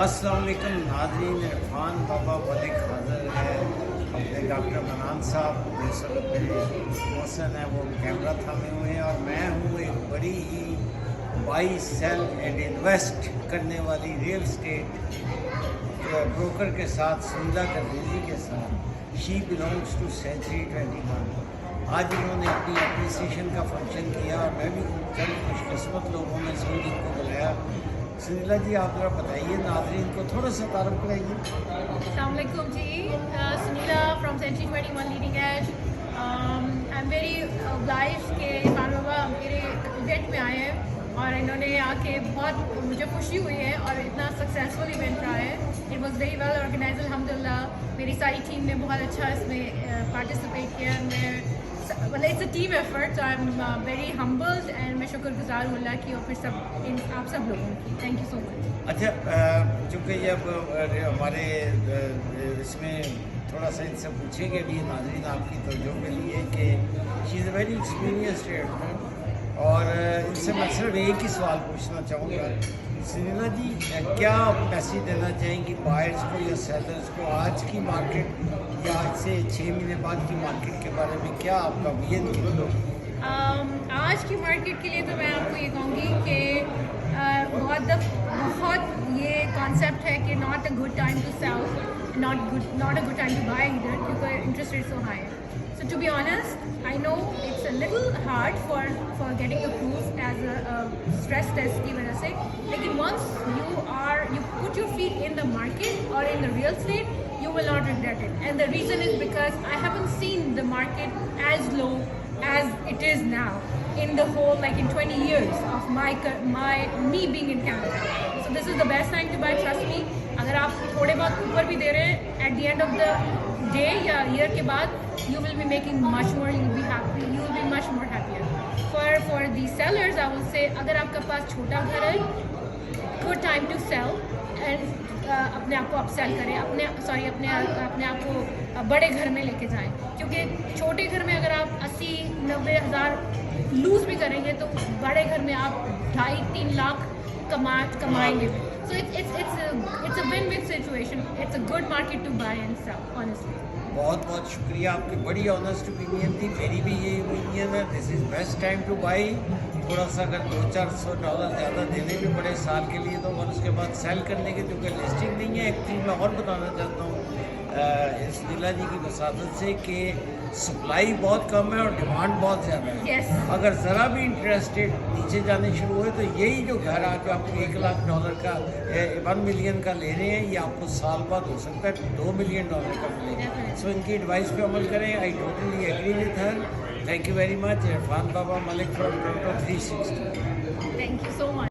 السلام علیکم ناظرین. عرفان بابا ملک حاضر ہے. اپنے ڈاکٹر منان صاحب جس وقت میرے محسن ہیں وہ کیمرہ تھامے ہوئے ہیں، اور میں ہوں ایک بڑی ہی بائی سیل اینڈ انویسٹ کرنے والی ریئل اسٹیٹ بروکر کے ساتھ، سنیلا گردیزی کے ساتھ. شی بلانگس ٹو سینچری 21. آج انہوں نے اپنی اپریسیشن کا فنکشن کیا اور میں بھی چند خوش قسمت لوگوں میں سے ان کو بلایا. سنیلا جی، آپ ذرا بتائیے ناظرین کو تھوڑا سا تعارف کرائیے. السلام علیکم جی. Sunila from century 21 leading edge. I am very obliged کہ عرفان بابا میرے ایونٹ میں آئے ہیں اور انہوں نے آ کے بہت مجھے خوشی ہوئی ہے اور اتنا سکسیزفل ایونٹ رہا ہے. It was very well organise الحمد للہ. میری ساری ٹیم نے بہت اچھا اس میں پارٹیسپیٹ کیا. میں مطلب it's a team effort. I am very humbled and میں شکر گزار ہوں اللہ کی اور پھر آپ سب لوگوں کی. تھینک یو سو مچ. اچھا، چونکہ یہ اب ہمارے اس میں تھوڑا سا ان سے پوچھیں گے بھی ناظرین آپ کی توجہ کے لیے کہ شی از اے ویری ایکسپیرینسڈ ریئلٹر، اور ان سے میں صرف ایک ہی سوال پوچھنا چاہوں گا. سنیلا جی، کیا میسیج دینا چاہیں گی بائرس کو یا سیلرس کو آج کی مارکیٹ یا آج سے 6 مہینے بعد کی مارکیٹ کے بارے میں؟ کیا آپ کا ویژن کیا؟ آج کی مارکیٹ کے لیے تو میں آپ کو یہ کہوں گی کہ بہت یہ کانسیپٹ ہے کہ not a good time to sell, not a good time to buy ادھر، کیونکہ انٹرسٹ ریٹ سو ہائی ہے. So to be honest, I know it's a little hard for getting approved as a stress test کی وجہ سے، لیکن once you put your feet in the market or in the real estate, you will not regret it. And the reason is because I haven't seen the market as low as it is now in the whole, like in 20 years of me being in Canada. So this is the best time to buy, trust me. اگر آپ تھوڑے بہت اوپر بھی دے رہے ہیں at the end of the day یا year کے بعد you will be making much more, you will be happy, you will be much more happier. For the sellers I will say, اگر آپ کے پاس چھوٹا گھر ہے, good time to sell and اپنے آپ کو اپ سیل کریں, اپنے آپ کو بڑے گھر میں لے کے جائیں, کیونکہ چھوٹے گھر میں اگر آپ 80-90 ہزار لوز بھی کریں گے تو بڑے گھر میں آپ 2.5-3 لاکھ کمائیں گے. So it's a win-win situation. It's a good market to buy and sell, honestly. بہت بہت شکریہ، آپ کی بڑی آنیسٹ اوپینین تھی. میری بھی یہی اوپینین ہے. This is best time to buy. تھوڑا سا اگر $200-400 زیادہ دینے بھی پڑے سال کے لیے تو، اور اس کے بعد سیل کرنے کے چونکہ لسٹنگ نہیں ہے. ایک چیز میں اور بتانا چاہتا ہوں سنیلا جی کی وساطت سے کہ سپلائی بہت کم ہے اور ڈیمانڈ بہت زیادہ ہے. اگر ذرا بھی انٹرسٹیڈ نیچے جانے شروع ہوئے تو یہی جو گھر آ کے آپ کو $1 لاکھ کا 1 ملین کا لے رہے ہیں، یہ آپ کو سال بعد ہو سکتا ہے $2 ملین کا ملے گا. سو ان کی ایڈوائس پہ عمل کریں. I totally agree with her. Thank you very much. Irfan بابا ملک from Toronto 360. Thank you so much.